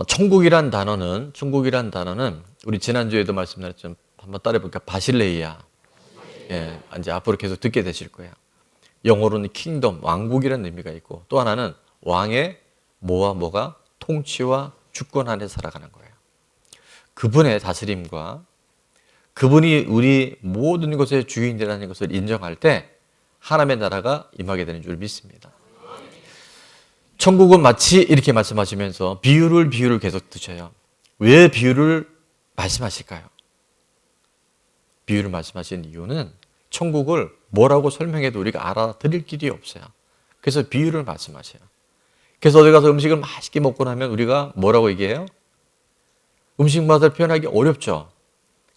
천국이란 단어는 우리 지난주에도 말씀드렸지만 한번 따라해볼까? 바실레이아. 예, 이제 앞으로 계속 듣게 되실 거예요. 영어로는 킹덤, 왕국이라는 의미가 있고, 또 하나는 왕의 뭐가 통치와 주권 안에 살아가는 거예요. 그분의 다스림과 그분이 우리 모든 것의 주인이라는 것을 인정할 때 하나님의 나라가 임하게 되는 줄 믿습니다. 천국은 마치 이렇게 말씀하시면서 비유를 계속 드셔요. 왜 비유를 말씀하실까요? 비유를 말씀하신 이유는 천국을 뭐라고 설명해도 우리가 알아들을 길이 없어요. 그래서 비유를 말씀하셔요. 그래서 어디 가서 음식을 맛있게 먹고 나면 우리가 뭐라고 얘기해요? 음식 맛을 표현하기 어렵죠.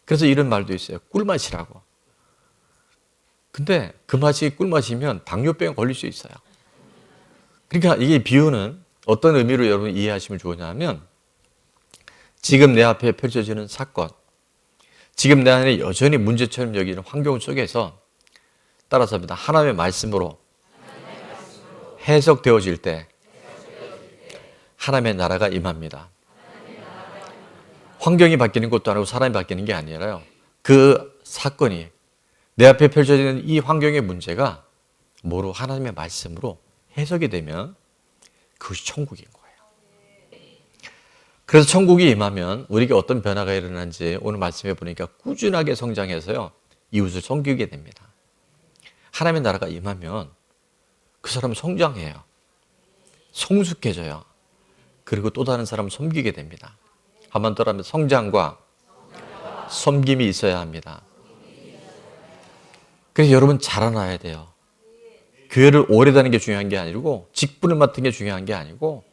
그래서 이런 말도 있어요. 꿀맛이라고. 근데 그 맛이 꿀맛이면 당뇨병에 걸릴 수 있어요. 그러니까 이게 비유는 어떤 의미로 여러분 이해하시면 좋으냐면, 지금 내 앞에 펼쳐지는 사건, 지금 내 안에 여전히 문제처럼 여기는 환경 속에서, 따라서 합니다. 하나님의 말씀으로 해석되어질 때 하나님의 나라가 임합니다. 환경이 바뀌는 것도 아니고 사람이 바뀌는 게 아니라요, 그 사건이, 내 앞에 펼쳐지는 이 환경의 문제가 뭐로? 하나님의 말씀으로 해석이 되면 그것이 천국인 거예요. 그래서 천국이 임하면 우리에게 어떤 변화가 일어나는지 오늘 말씀해 보니까 꾸준하게 성장해서요, 이웃을 섬기게 됩니다. 하나님의 나라가 임하면 그 사람은 성장해요. 성숙해져요. 그리고 또 다른 사람을 섬기게 됩니다. 한번 더 하면 성장과 섬김이 있어야 합니다. 그래서 여러분 자라나야 돼요. 교회를 오래 다니는 게 중요한 게 아니고, 직분을 맡은 게 중요한 게 아니고,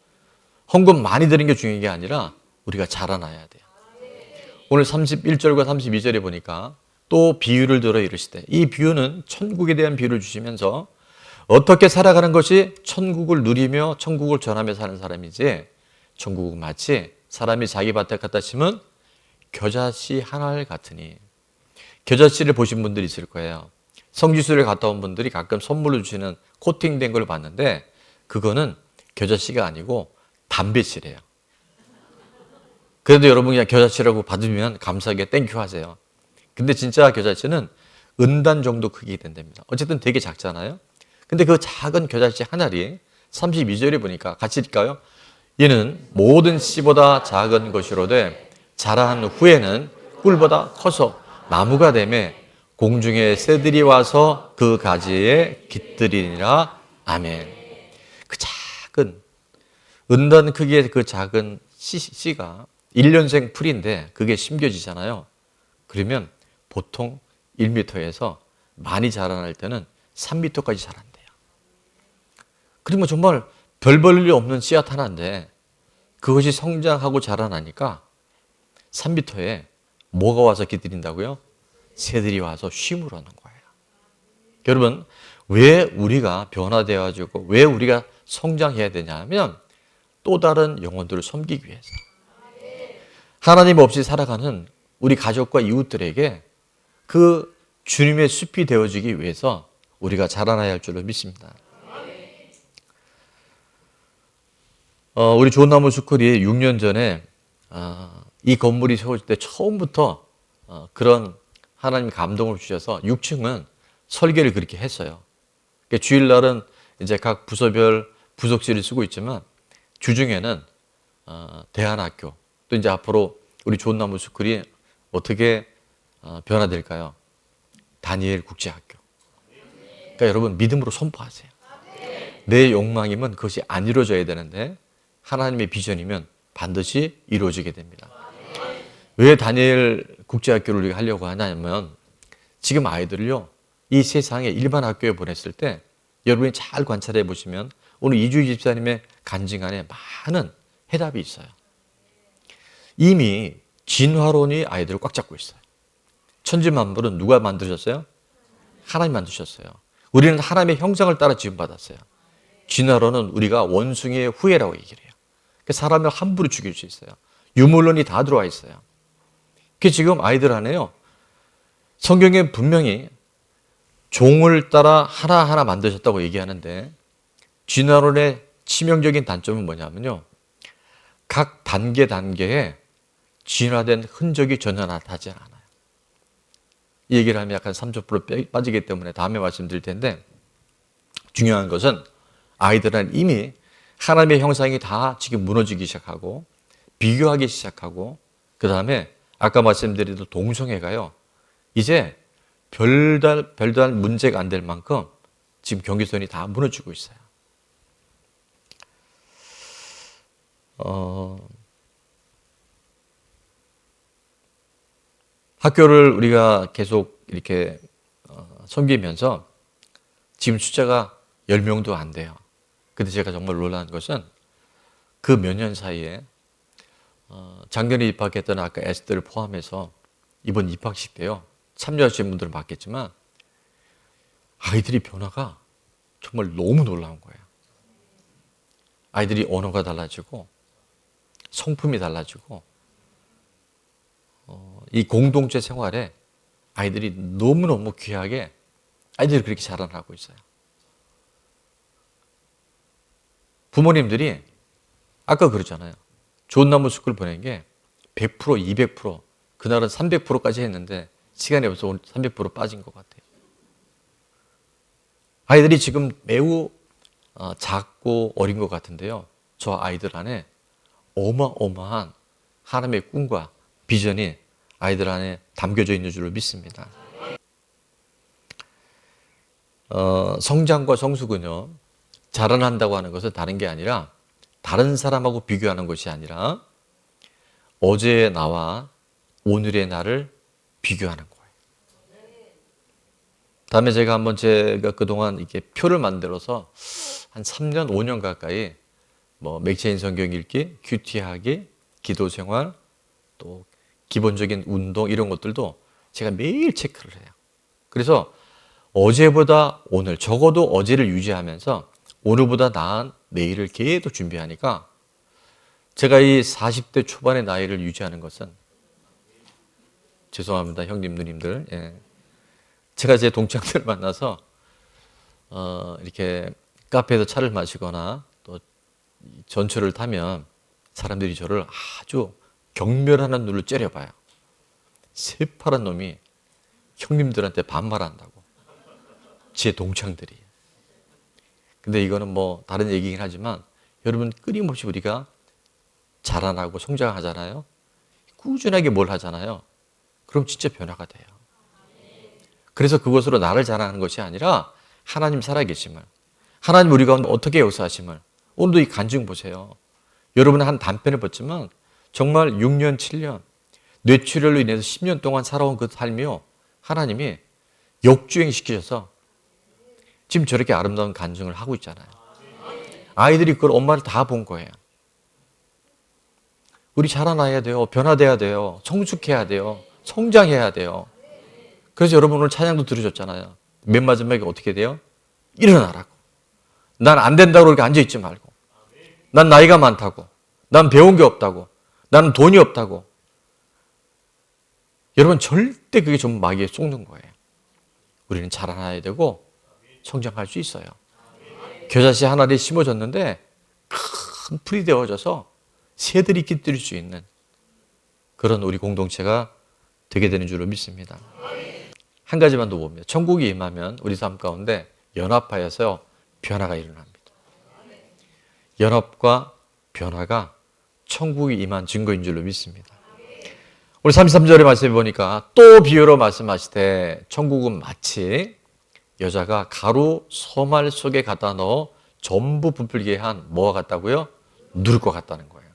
헌금 많이 드는 게 중요한 게 아니라 우리가 자라나야 돼요. 오늘 31절과 32절에 보니까 또 비유를 들어 이르시되, 이 비유는 천국에 대한 비유를 주시면서 어떻게 살아가는 것이 천국을 누리며 천국을 전하며 사는 사람이지, 천국은 마치 사람이 자기 밭에 갖다 심은 겨자씨 하나를 같으니. 겨자씨를 보신 분들이 있을 거예요. 성지순례 갔다 온 분들이 가끔 선물로 주시는 코팅된 걸 봤는데, 그거는 겨자씨가 아니고 담배씨래요. 그래도 여러분 그냥 겨자씨라고 받으면 감사하게 땡큐 하세요. 근데 진짜 겨자씨는 은단 정도 크기 된답니다. 어쨌든 되게 작잖아요. 근데 그 작은 겨자씨 한 알이 32절에 보니까 같이 읽을까요? 이는 모든 씨보다 작은 것이로되 자란 후에는 꿀보다 커서 나무가 되매 공중의 새들이 와서 그 가지에 깃들이니라. 아멘. 그 작은 은단 크기의 그 작은 씨가 1년생 풀인데 그게 심겨지잖아요. 그러면 보통 1m에서 많이 자라날 때는 3m까지 자란대요. 그러면 정말 별 볼 일 없는 씨앗 하나인데 그것이 성장하고 자라나니까 3m에 뭐가 와서 깃들인다고요? 새들이 와서 쉼을 하는 거예요. 여러분, 왜 우리가 변화되어가지고 왜 우리가 성장해야 되냐 하면 또 다른 영혼들을 섬기기 위해서. 하나님 없이 살아가는 우리 가족과 이웃들에게 그 주님의 숲이 되어주기 위해서 우리가 자라나야 할 줄로 믿습니다. 우리 좋은나무 스쿨이 6년 전에 이 건물이 세워질 때 처음부터 그런 하나님 감동을 주셔서 6층은 설계를 그렇게 했어요. 그러니까 주일날은 이제 각 부서별 부속실을 쓰고 있지만 주중에는 대안학교, 또 이제 앞으로 우리 좋은나무 스쿨이 어떻게 변화될까요? 다니엘 국제학교. 그러니까 여러분 믿음으로 선포하세요. 내 욕망이면 그것이 안 이루어져야 되는데 하나님의 비전이면 반드시 이루어지게 됩니다. 왜 다니엘 국제학교를 우리가 하려고 하냐면, 지금 아이들을요, 이 세상에 일반 학교에 보냈을 때 여러분이 잘 관찰해 보시면 오늘 이주희 집사님의 간증 안에 많은 해답이 있어요. 이미 진화론이 아이들을 꽉 잡고 있어요. 천지만물은 누가 만드셨어요? 하나님 만드셨어요. 우리는 하나님의 형상을 따라 지음받았어요. 진화론은 우리가 원숭이의 후예라고 얘기를 해요. 사람을 함부로 죽일 수 있어요. 유물론이 다 들어와 있어요. 그 지금 아이들 안에요, 성경에 분명히 종을 따라 하나하나 만드셨다고 얘기하는데, 진화론의 치명적인 단점은 뭐냐면요, 각 단계에 진화된 흔적이 전혀 나타나지 않아요. 이 얘기를 하면 약간 30% 빠지기 때문에 다음에 말씀드릴 텐데, 중요한 것은 아이들은 이미 하나님의 형상이 다 지금 무너지기 시작하고 비교하기 시작하고, 그 다음에 아까 말씀드린 동성애가요, 이제 별다른 문제가 안 될 만큼 지금 경계선이 다 무너지고 있어요. 학교를 우리가 계속 이렇게 섬기면서 지금 숫자가 10명도 안 돼요. 근데 제가 정말 놀란 것은 그 몇 년 사이에 작년에 입학했던 아까 S들을 포함해서 이번 입학식 때요, 참여하신 분들은 봤겠지만 아이들이 변화가 정말 너무 놀라운 거예요. 아이들이 언어가 달라지고 성품이 달라지고 이 공동체 생활에 아이들이 너무너무 귀하게 아이들이 그렇게 자라나고 있어요. 부모님들이 아까 그러잖아요. 좋은 나무 숲을 보낸 게 100%, 200%, 그날은 300%까지 했는데 시간이 없어서 300% 빠진 것 같아요. 아이들이 지금 매우 작고 어린 것 같은데요, 저 아이들 안에 어마어마한 하나님의 꿈과 비전이 아이들 안에 담겨져 있는 줄로 믿습니다. 성장과 성숙은요, 자라난다고 하는 것은 다른 게 아니라 다른 사람하고 비교하는 것이 아니라 어제의 나와 오늘의 나를 비교하는 거예요. 다음에 제가 그동안 이렇게 표를 만들어서 한 3년, 5년 가까이 맥체인 성경 읽기, 큐티하기, 기도 생활, 또 기본적인 운동 이런 것들도 제가 매일 체크를 해요. 그래서 어제보다 오늘, 적어도 어제를 유지하면서 오늘보다 나은 내일을 계속 준비하니까 제가 이 40대 초반의 나이를 유지하는 것은, 죄송합니다 형님 누님들, 예. 제가 제 동창들 만나서 이렇게 카페에서 차를 마시거나 또 전철을 타면 사람들이 저를 아주 경멸하는 눈으로 째려봐요. 새파란 놈이 형님들한테 반말한다고, 제 동창들이. 근데 이거는 다른 얘기긴 하지만 여러분, 끊임없이 우리가 자라나고 성장하잖아요. 꾸준하게 뭘 하잖아요. 그럼 진짜 변화가 돼요. 그래서 그것으로 나를 자랑하는 것이 아니라 하나님 살아계심을, 하나님 우리 가운데 어떻게 역사하심을, 오늘도 이 간증 보세요. 여러분은 한 단편을 봤지만 정말 6년, 7년 뇌출혈로 인해서 10년 동안 살아온 그 삶이요, 하나님이 역주행시키셔서 지금 저렇게 아름다운 간증을 하고 있잖아요. 아이들이 그걸 엄마를 다 본 거예요. 우리 자라나야 돼요. 변화돼야 돼요. 성숙해야 돼요. 성장해야 돼요. 그래서 여러분 오늘 찬양도 들으셨잖아요. 맨 마지막에 어떻게 돼요? 일어나라고. 난 안 된다고 그렇게 앉아있지 말고, 난 나이가 많다고, 난 배운 게 없다고, 나는 돈이 없다고. 여러분 절대 그게 좀 마귀에 속는 거예요. 우리는 자라나야 되고 성장할 수 있어요. 겨자씨 하나를 심어졌는데 큰 풀이 되어져서 새들이 깃들일 수 있는 그런 우리 공동체가 되게 되는 줄로 믿습니다. 한 가지만 더 봅니다. 천국이 임하면 우리 삶 가운데 연합하여서 변화가 일어납니다. 연합과 변화가 천국이 임한 증거인 줄로 믿습니다. 우리 33절의 말씀에 보니까 또 비유로 말씀하시되 천국은 마치 여자가 가루 소말 속에 갖다 넣어 전부 부풀게 한 뭐와 같다고요? 누룩과 같다는 거예요.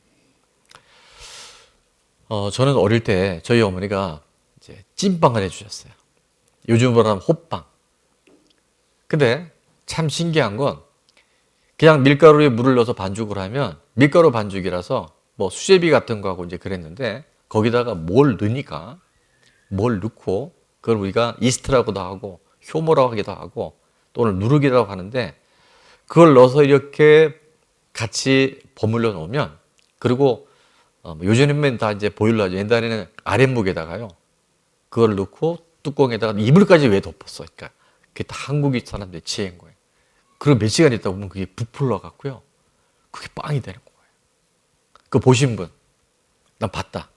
저는 어릴 때 저희 어머니가 이제 찐빵을 해주셨어요. 요즘으로 하면 호빵. 근데 참 신기한 건 그냥 밀가루에 물을 넣어서 반죽을 하면 밀가루 반죽이라서 수제비 같은 거하고 이제 그랬는데, 거기다가 뭘 넣으니까, 뭘 넣고 그걸 우리가 이스트라고도 하고 효모라고 하기도 하고 또는 누룩이라고 하는데, 그걸 넣어서 이렇게 같이 버물려 놓으면, 그리고 요즘에는 다 이제 보일러 하죠. 옛날에는 아랫목에다가요, 그걸 넣고 뚜껑에다가 이불까지 왜 덮었어? 그러니까 그게 다 한국이 사람들이 지혜인 거예요. 그리고 몇 시간 있다 보면 그게 부풀러 갖고요, 그게 빵이 되는 거예요. 그 보신 분, 난 봤다.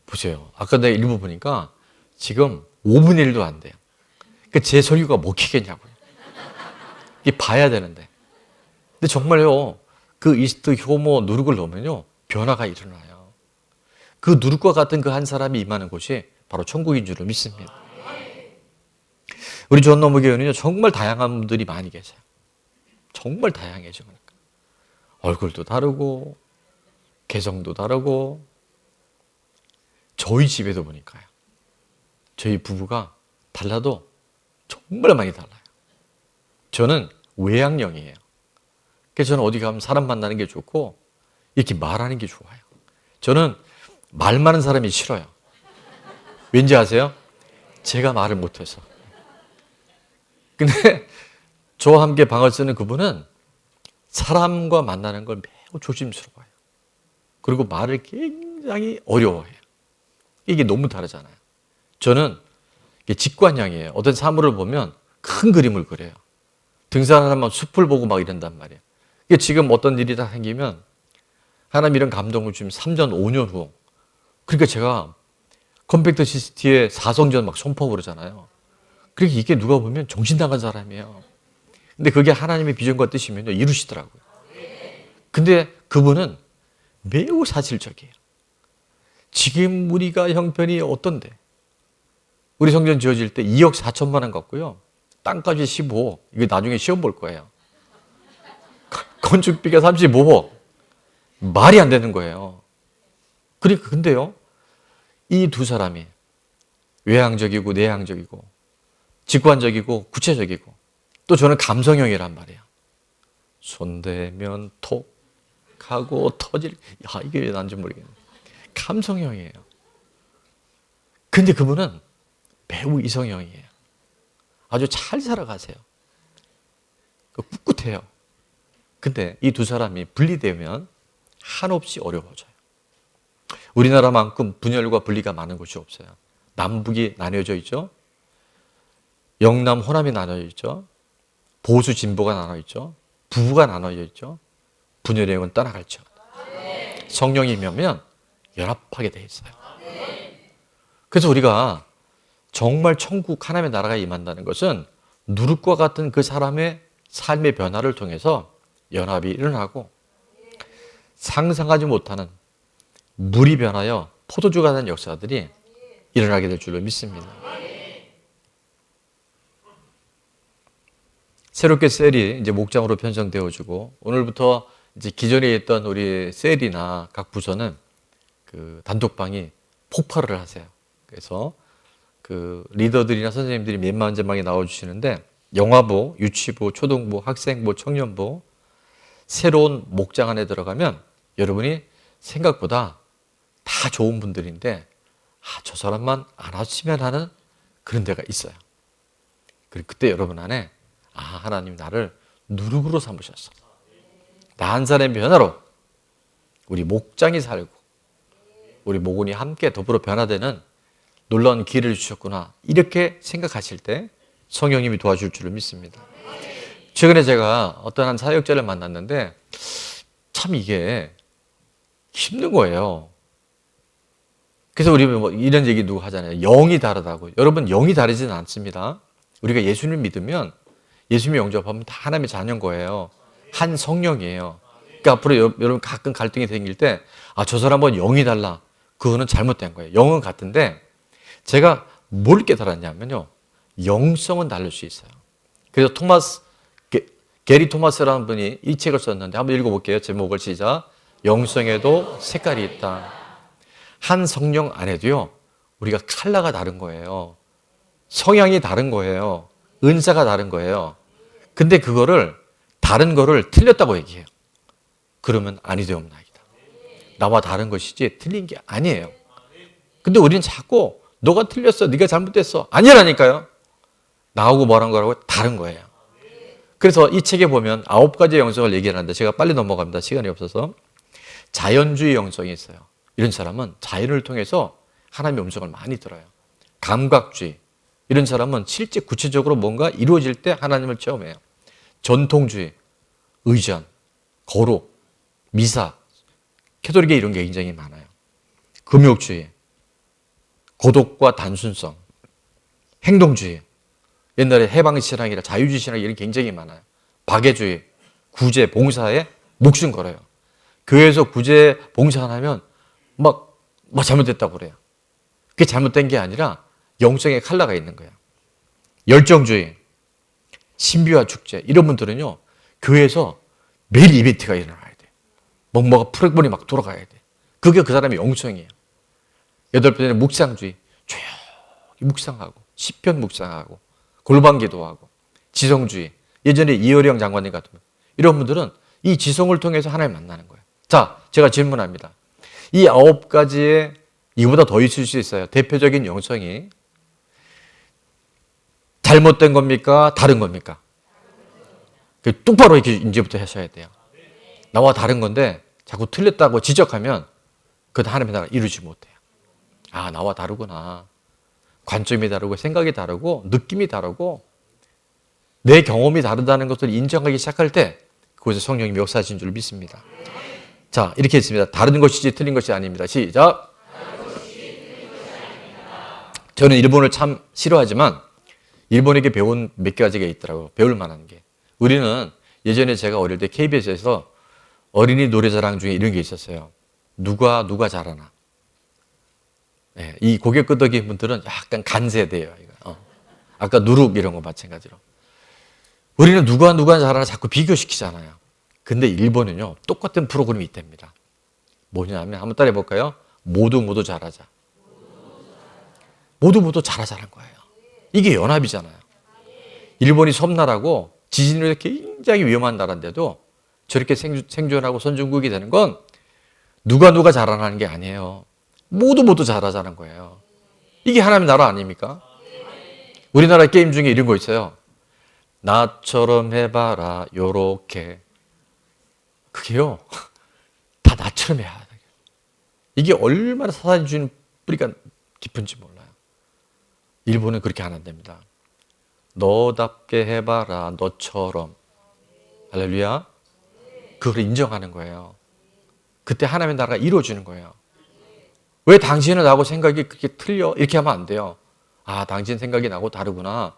보세요. 아까 내가 일부 보니까 지금 5분의 1도 안 돼요. 그 제 설교가 먹히겠냐고요. 이게 봐야 되는데. 근데 정말요, 그 이스트 효모 누룩을 넣으면요, 변화가 일어나요. 그 누룩과 같은 그 한 사람이 임하는 곳이 바로 천국인 줄을 믿습니다. 우리 전너무교회는요, 정말 다양한 분들이 많이 계세요. 정말 다양해져. 그러니까. 얼굴도 다르고, 개성도 다르고, 저희 집에도 보니까요. 저희 부부가 달라도 정말 많이 달라요. 저는 외향형이에요. 그래서 저는 어디 가면 사람 만나는 게 좋고 이렇게 말하는 게 좋아요. 저는 말 많은 사람이 싫어요. 왠지 아세요? 제가 말을 못해서. 근데 저와 함께 방을 쓰는 그분은 사람과 만나는 걸 매우 조심스러워요. 그리고 말을 굉장히 어려워해요. 이게 너무 다르잖아요. 저는 직관형이에요. 어떤 사물을 보면 큰 그림을 그려요. 등산하면 숲을 보고 막 이런단 말이에요. 이게 지금 어떤 일이 다 생기면 하나님 이런 감동을 주면 3년, 5년 후. 그러니까 제가 컴팩트 시티에 4성전 막 선포하고 그러잖아요. 그러니까 이게 누가 보면 정신 나간 사람이에요. 근데 그게 하나님의 비전과 뜻이면요, 이루시더라고요. 근데 그분은 매우 사실적이에요. 지금 우리가 형편이 어떤데? 우리 성전 지어질 때 2억 4천만 원 갖고요. 땅값이 15억. 이거 나중에 시험 볼 거예요. 건축비가 35억. 말이 안 되는 거예요. 그러니까 근데요. 이 두 사람이 외향적이고 내향적이고 직관적이고 구체적이고 또 저는 감성형이란 말이에요. 손대면 톡 하고 터질. 이게 왜 난지 모르겠네. 감성형이에요. 근데 그분은 매우 이성형이에요. 아주 잘 살아가세요. 꿋꿋해요. 근데 이 두 사람이 분리되면 한없이 어려워져요. 우리나라만큼 분열과 분리가 많은 곳이 없어요. 남북이 나뉘어져 있죠. 영남 호남이 나눠져 있죠. 보수 진보가 나눠 있죠. 부부가 나눠져 있죠. 분열의 영은 떠나갈죠. 성령이면 연합하게 돼 있어요. 그래서 우리가 정말 천국 하나님의 나라가 임한다는 것은 누룩과 같은 그 사람의 삶의 변화를 통해서 연합이 일어나고 상상하지 못하는 물이 변하여 포도주가 된 역사들이 일어나게 될 줄로 믿습니다. 새롭게 셀이 이제 목장으로 편성되어지고 오늘부터 이제 기존에 있던 우리 셀이나 각 부서는 그 단톡방이 폭발을 하세요. 그래서 그 리더들이나 선생님들이 몇만 전방에 나와주시는데 영화부, 유치부, 초등부, 학생부, 청년부 새로운 목장 안에 들어가면 여러분이 생각보다 다 좋은 분들인데 저 사람만 안 왔으면 하는 그런 데가 있어요. 그리고 그때 여러분 안에 하나님 나를 누룩으로 삼으셨어. 나 한 사람의 변화로 우리 목장이 살고 우리 목원이 함께 더불어 변화되는 놀라운 기회를 주셨구나. 이렇게 생각하실 때 성령님이 도와줄 줄을 믿습니다. 최근에 제가 어떤 한 사역자를 만났는데 참 이게 힘든 거예요. 그래서 우리 뭐 이런 얘기 누구 하잖아요. 영이 다르다고. 여러분 영이 다르지는 않습니다. 우리가 예수님을 믿으면 예수님 영접하면 다 하나님의 자녀인 거예요. 한 성령이에요. 그러니까 앞으로 여러분 가끔 갈등이 생길 때 저 사람은 영이 달라. 그거는 잘못된 거예요. 영은 같은데 제가 뭘 깨달았냐면요. 영성은 다를 수 있어요. 그래서 게리 토마스라는 분이 이 책을 썼는데 한번 읽어볼게요. 제목을 시작. 영성에도 색깔이 있다. 한 성령 안에도요. 우리가 컬러가 다른 거예요. 성향이 다른 거예요. 은사가 다른 거예요. 근데 그거를 다른 거를 틀렸다고 얘기해요. 그러면 아니 되옵나이다. 나와 다른 것이지 틀린 게 아니에요. 근데 우리는 자꾸 너가 틀렸어. 네가 잘못됐어. 아니라니까요. 나하고 뭐라는 거라고 다른 거예요. 그래서 이 책에 보면 9가지의 영성을 얘기하는데 제가 빨리 넘어갑니다. 시간이 없어서. 자연주의 영성이 있어요. 이런 사람은 자연을 통해서 하나님의 음성을 많이 들어요. 감각주의. 이런 사람은 실제 구체적으로 뭔가 이루어질 때 하나님을 체험해요. 전통주의, 의전, 거룩, 미사, 캐톨릭에 이런 게 굉장히 많아요. 금욕주의, 고독과 단순성, 행동주의, 옛날에 해방신앙이라 자유주의 신앙 이런 게 굉장히 많아요. 박애주의, 구제, 봉사에 목숨 걸어요. 교회에서 구제, 봉사 안 하면 막 잘못됐다고 그래요. 그게 잘못된 게 아니라 영성의 칼라가 있는 거예요. 열정주의, 신비화 축제 이런 분들은요 교회에서 매일 이벤트가 일어나야 돼. 뭐가 프로그램이 막 돌아가야 돼. 그게 그 사람의 영성이에요. 여덟 번째는 묵상주의, 조용히 묵상하고 시편 묵상하고 골방 기도하고 지성주의. 예전에 이효령 장관님 같은 분 이런 분들은 이 지성을 통해서 하나님 만나는 거예요. 자, 제가 질문합니다. 이 9가지에 이보다 더 있을 수 있어요. 대표적인 영성이 잘못된 겁니까? 다른 겁니까? 똑바로 이렇게 이제부터 하셔야 돼요. 나와 다른 건데 자꾸 틀렸다고 지적하면 그건 하나님의 나라를 이루지 못해요. 아, 나와 다르구나. 관점이 다르고 생각이 다르고 느낌이 다르고 내 경험이 다르다는 것을 인정하기 시작할 때 그곳에 성령님이 역사하신 줄 믿습니다. 자, 이렇게 했습니다. 다른 것이지 틀린 것이 아닙니다. 시작. 저는 일본을 참 싫어하지만 일본에게 배운 몇 가지가 있더라고요. 배울 만한 게. 우리는 예전에 제가 어릴 때 KBS에서 어린이 노래자랑 중에 이런 게 있었어요. 누가 잘하나. 네, 이 고개 끄덕인 분들은 약간 간세돼요. 아까 누룩 이런 거 마찬가지로. 우리는 누가 잘하나 자꾸 비교시키잖아요. 근데 일본은요 똑같은 프로그램이 있답니다. 뭐냐면 한번 따라해 볼까요? 모두 잘하자. 모두 잘하자는 거예요. 이게 연합이잖아요. 일본이 섬나라고 지진으로 굉장히 위험한 나라인데도 저렇게 생존하고 선진국이 되는 건 누가 잘하는 게 아니에요. 모두 잘하자는 거예요. 이게 하나님의 나라 아닙니까? 우리나라 게임 중에 이런 거 있어요. 나처럼 해봐라 요렇게. 그게요 다 나처럼 해야 돼요. 이게 얼마나 사단이 주는 뿌리가 깊은지 몰라요. 일본은 그렇게 안 한답니다. 너답게 해봐라 너처럼. 할렐루야. 그걸 인정하는 거예요. 그때 하나님의 나라가 이루어지는 거예요. 왜 당신은 나하고 생각이 그렇게 틀려? 이렇게 하면 안 돼요. 아, 당신 생각이 나하고 다르구나.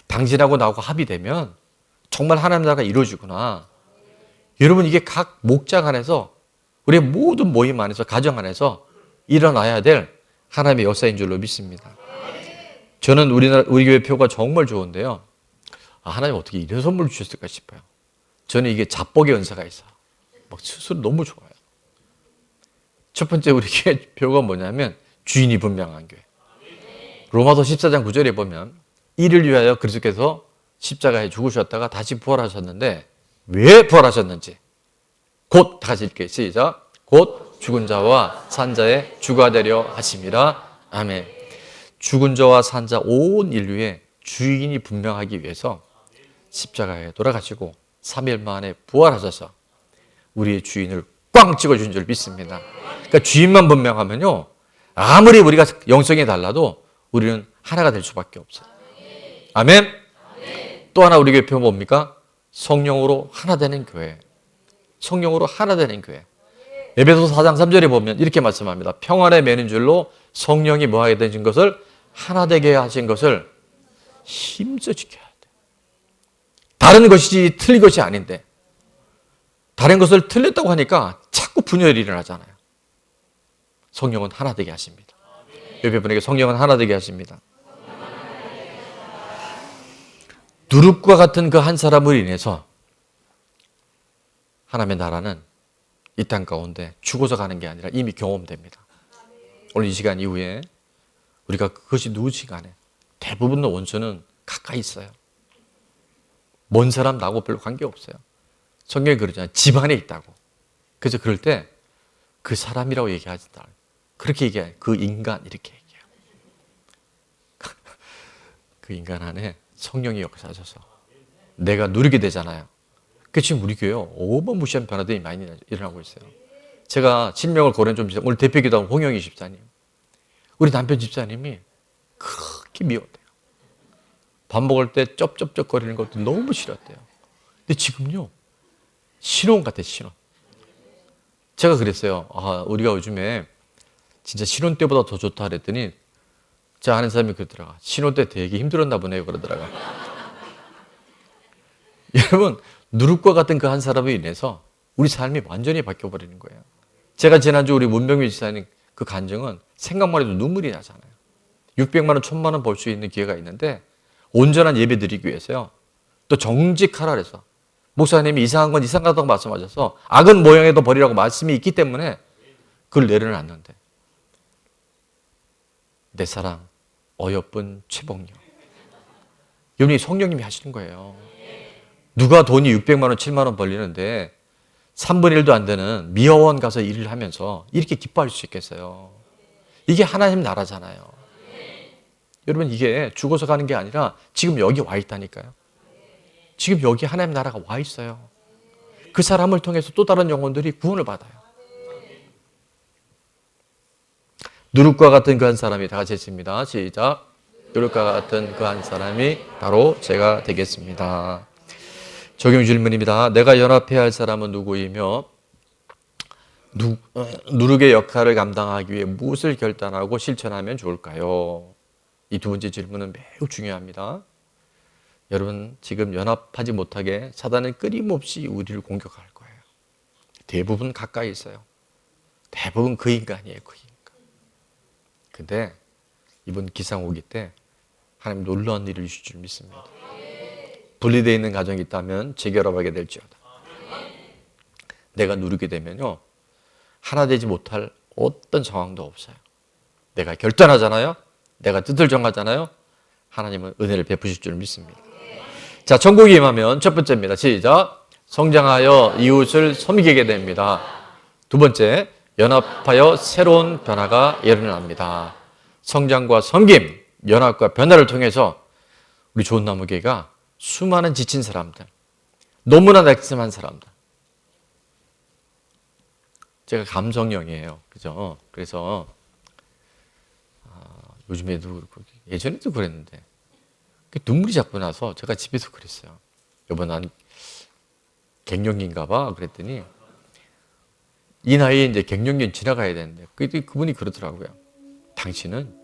당신하고 나하고 합의되면 정말 하나님의 나라가 이루어지구나. 여러분, 이게 각 목장 안에서 우리의 모든 모임 안에서 가정 안에서 일어나야 될 하나님의 역사인 줄로 믿습니다. 저는 우리 교회 표가 정말 좋은데요. 아, 하나님 어떻게 이런 선물을 주셨을까 싶어요. 저는 이게 자복의 은사가 있어요. 막 스스로 너무 좋아요. 첫 번째 우리 교회 표가 뭐냐면 주인이 분명한 교회. 로마서 14장 9절에 보면 이를 위하여 그리스도께서 십자가에 죽으셨다가 다시 부활하셨는데 왜 부활하셨는지 곧 다 같이 읽게 시작. 곧 죽은 자와 산 자의 주가 되려 하심이라. 아멘. 죽은 자와 산 자 온 인류의 주인이 분명하기 위해서 십자가에 돌아가시고 3일 만에 부활하셔서 우리의 주인을 꽝 찍어준 줄 믿습니다. 그러니까 주인만 분명하면요 아무리 우리가 영성이 달라도 우리는 하나가 될 수밖에 없어요. 아멘. 또 하나 우리 교회 표 뭡니까? 성령으로 하나 되는 교회. 성령으로 하나 되는 교회. 에베소서 4장 3절에 보면 이렇게 말씀합니다. 평안에 매는 줄로 성령이 뭐하게 되신 것을 하나 되게 하신 것을 힘써 지켜야 돼. 다른 것이지 틀린 것이 아닌데 다른 것을 틀렸다고 하니까 자꾸 분열이 일어나잖아요. 성령은 하나 되게 하십니다. 옆에 분에게 성령은 하나 되게 하십니다. 누룩과 같은 그 한 사람을 인해서 하나님의 나라는 이 땅 가운데 죽어서 가는 게 아니라 이미 경험됩니다. 오늘 이 시간 이후에 우리가 그것이 누구지 간에 대부분의 원수는 가까이 있어요. 먼 사람 나하고 별로 관계없어요. 성경이 그러잖아요. 집 안에 있다고. 그래서 그럴 때 그 사람이라고 얘기하지 않아요. 그렇게 얘기해요. 그 인간 이렇게 얘기해요. 그 인간 안에 성령이 역사하셔서 내가 누리게 되잖아요. 그 지금 우리 교회요. 어마무시한 변화들이 많이 일어나고 있어요. 제가 실명을 거론 좀 오늘 대표기도 한 홍영희 집사님. 우리 남편 집사님이 그렇게 미웠대요. 밥 먹을 때 쩝쩝쩝거리는 것도 너무 싫었대요. 근데 지금요. 신혼 같아 신혼. 제가 그랬어요. 우리가 요즘에 진짜 신혼 때보다 더 좋다 그랬더니 제 아는 사람이 그러더라고요. 신혼 때 되게 힘들었나 보네요. 그러더라고요. 여러분, 누룩과 같은 그 한 사람으로 인해서 우리 삶이 완전히 바뀌어버리는 거예요. 제가 지난주 우리 문병미 지사님 그 간증은 생각만 해도 눈물이 나잖아요. 600만 원, 1000만 원 벌 수 있는 기회가 있는데 온전한 예배 드리기 위해서요. 또 정직하라 그래서 목사님이 이상한 건 이상하다고 말씀하셔서 악은 모양에도 버리라고 말씀이 있기 때문에 그걸 내려놨는데 내 사랑 어여쁜 최복녀. 여러분이 성령님이 하시는 거예요. 누가 돈이 600만 원, 7만 원 벌리는데 3분의 1도 안 되는 미화원 가서 일을 하면서 이렇게 기뻐할 수 있겠어요. 이게 하나님 나라잖아요. 여러분, 이게 죽어서 가는 게 아니라 지금 여기 와 있다니까요. 지금 여기 하나님 나라가 와 있어요. 그 사람을 통해서 또 다른 영혼들이 구원을 받아요. 누룩과 같은 그 한 사람이, 다 같이 했습니다. 시작. 누룩과 같은 그 한 사람이 바로 제가 되겠습니다. 적용 질문입니다. 내가 연합해야 할 사람은 누구이며 누룩의 역할을 감당하기 위해 무엇을 결단하고 실천하면 좋을까요? 이 두 번째 질문은 매우 중요합니다. 여러분, 지금 연합하지 못하게 사단은 끊임없이 우리를 공격할 거예요. 대부분 가까이 있어요. 대부분 그 인간이에요. 그 인간. 근데 이번 기상오기 때 하나님 놀라운 일을 주실 줄 믿습니다. 분리되어 있는 가정이 있다면 재결합하게 될지어다. 내가 누르게 되면요, 하나 되지 못할 어떤 상황도 없어요. 내가 결단하잖아요. 내가 뜻을 정하잖아요. 하나님은 은혜를 베푸실 줄 믿습니다. 자, 천국에 임하면 첫 번째입니다. 시작. 성장하여 이웃을 섬기게 됩니다. 두 번째, 연합하여 새로운 변화가 일어납니다. 성장과 섬김, 연합과 변화를 통해서 우리 좋은 나무교회가 수많은 지친 사람들, 너무나 낙심한 사람들. 제가 감성형이에요. 그죠? 그래서 요즘에도 그렇고 예전에도 그랬는데 눈물이 자꾸 나서 제가 집에서 그랬어요. 여보, 난 갱년기인가 봐. 그랬더니 이 나이에 이제 갱년기 지나가야 되는데 그분이 그러더라고요. 당신은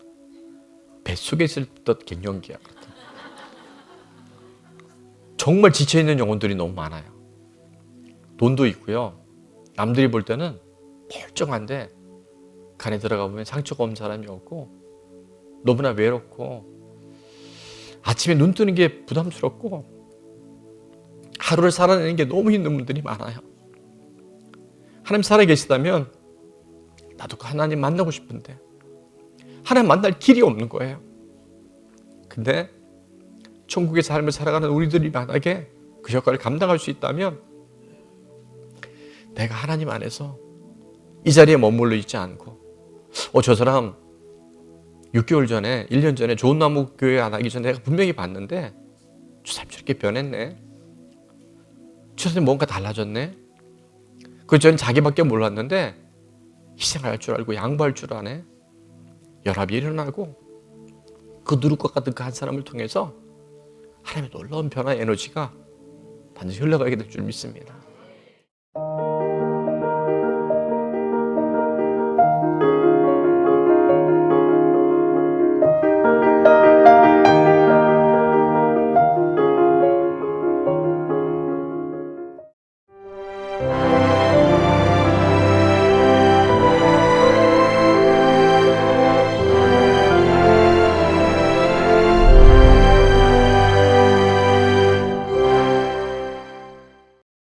뱃속에 있을 듯 갱년기야. 정말 지쳐있는 영혼들이 너무 많아요. 돈도 있고요. 남들이 볼 때는 멀쩡한데 간에 들어가 보면 상처가 없는 사람이 없고 너무나 외롭고 아침에 눈 뜨는 게 부담스럽고 하루를 살아내는 게 너무 힘든 분들이 많아요. 하나님 살아계시다면 나도 그 하나님 만나고 싶은데 하나님 만날 길이 없는 거예요. 근데 천국의 삶을 살아가는 우리들이 만약에 그 역할을 감당할 수 있다면 내가 하나님 안에서 이 자리에 머물러 있지 않고 저 사람 6개월 전에 1년 전에 좋은 나무 교회 안 하기 전에 내가 분명히 봤는데 저 사람 저렇게 변했네. 저 사람 뭔가 달라졌네. 그 전 자기밖에 몰랐는데 희생할 줄 알고 양보할 줄 아네. 연합이 일어나고 그 누룩과 같은 그 한 사람을 통해서 하나님의 놀라운 변화의 에너지가 반드시 흘러가게 될 줄 믿습니다.